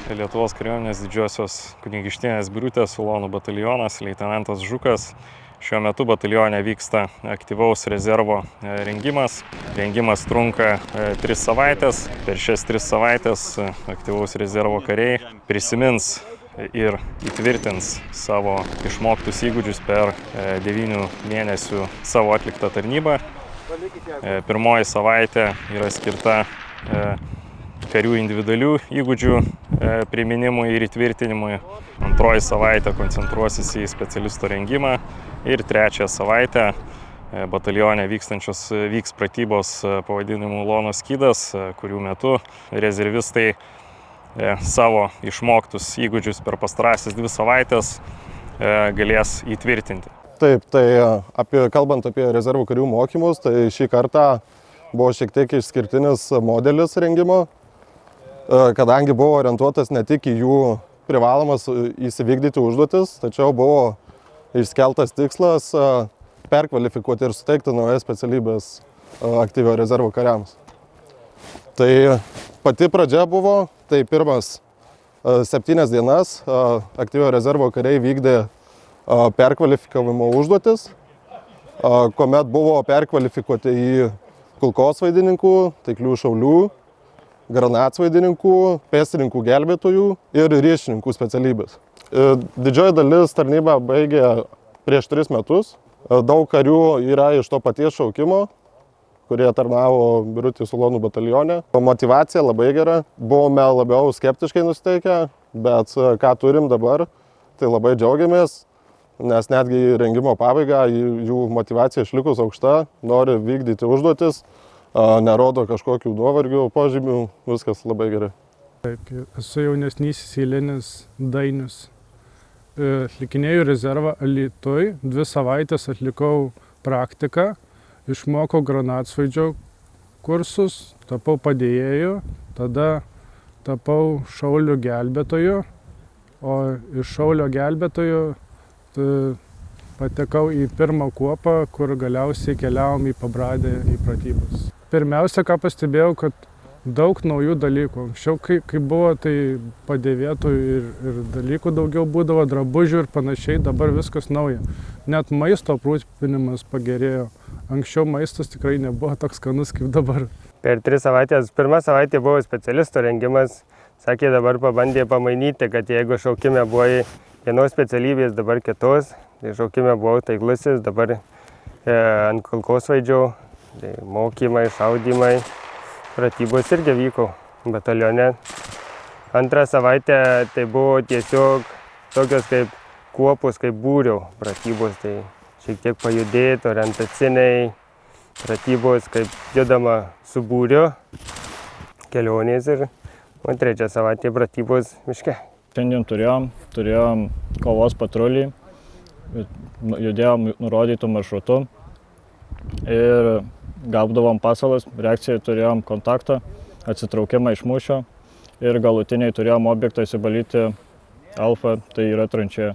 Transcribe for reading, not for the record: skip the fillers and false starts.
Lietuvos kariuomenės didžiosios kunigaikštienės Birutės ulonų batalionas, leitenantas Žukas. Šiuo metu batalione vyksta aktyvaus rezervo rengimas. Rengimas trunka 3 savaitės. Per šias 3 savaitės aktyvaus rezervo kariai prisimins ir įtvirtins savo išmoktus įgūdžius per 9 mėnesių savo atliktą tarnybą. Pirmoji savaitė yra skirta karių individualių įgūdžių priminimui ir įtvirtinimui. Antroji savaitė koncentruosis į specialisto rengimą ir trečią savaitę batalione vyks pratybos pavadinimu Ulono skydas, kurių metu rezervistai savo išmoktus įgūdžius per pastarąsias 2 savaitės galės įtvirtinti. Taip, tai kalbant apie rezervų karių mokymus, tai šį kartą buvo šiek tiek išskirtinis modelis rengimo, kadangi buvo orientuotas ne tik į jų privalomas įsivykdyti užduotis, tačiau buvo iškeltas tikslas perkvalifikuoti ir suteikti naujas specialybės aktyviojo rezervo kariams. Tai pati pradžia buvo, tai pirmas 7 dienas aktyviojo rezervo kariai vykdė perkvalifikavimo užduotis, kuomet buvo perkvalifikuoti į kulkosvaidininkų, taiklių šaulių, granatsvaidininkų, pėstininkų gelbėtojų ir ryšininkų specialybės. Didžioji dalis tarnybą baigė prieš 3 metus. Daug karių yra iš to paties šaukimo, kurie tarnavo Birutės ulonų batalione. Motyvacija labai gera. Buvome labiau skeptiškai nusiteikę, bet ką turim dabar, tai labai džiaugiamės, nes netgi rengimo pabaigą jų motyvacija išlikus aukšta, nori vykdyti užduotis, nerodo kažkokių nuovargių požymių, viskas labai gerai. Taip, esu jaunesnysis eilinis Dainius. Atlikinėjau rezervą Alytuj, 2 savaitės atlikau praktiką, išmokau granatsvaidžio kursus, tapau padėjėju, tada tapau šaulio gelbėtoju, o iš šaulio gelbėtojo patekau į 1 kuopą, kur galiausiai keliavom į Pabradę į pratybas. Pirmiausia, ką pastebėjau, kad daug naujų dalykų. Anksčiau, kai buvo, tai padėvėtų ir dalykų daugiau būdavo, drabužių ir panašiai, dabar viskas nauja. Net maisto aprūpinimas pagerėjo. Anksčiau maistas tikrai nebuvo toks skanus kaip dabar. Per 3 savaitės, 1 savaitė buvo specialisto rengimas. Sakė, dabar pabandė pamainyti, kad jeigu šaukime buvo vienos specialybės, dabar kitos. Tai šaukime buvau taiklusis, dabar ant kulkosvaidžio, tai mokymai, šaudymai, pratybos irgi vyko batalione. 2 savaitę tai buvo tiesiog tokios kaip kuopos, kaip būrio pratybos, tai šiek tiek pajudėti, orientaciniai pratybos, kaip judama su būriu, kelionės ir 3 savaitė pratybos miške. Šiandien turėjom kovos patrulį, judėjom nurodytų maršrutų ir gaudavome pasalas, reakcijai turėjom kontaktą, atsitraukimą iš mūšio ir galutiniai turėjom objektą įsibalyti Alfa, tai yra tranšėja.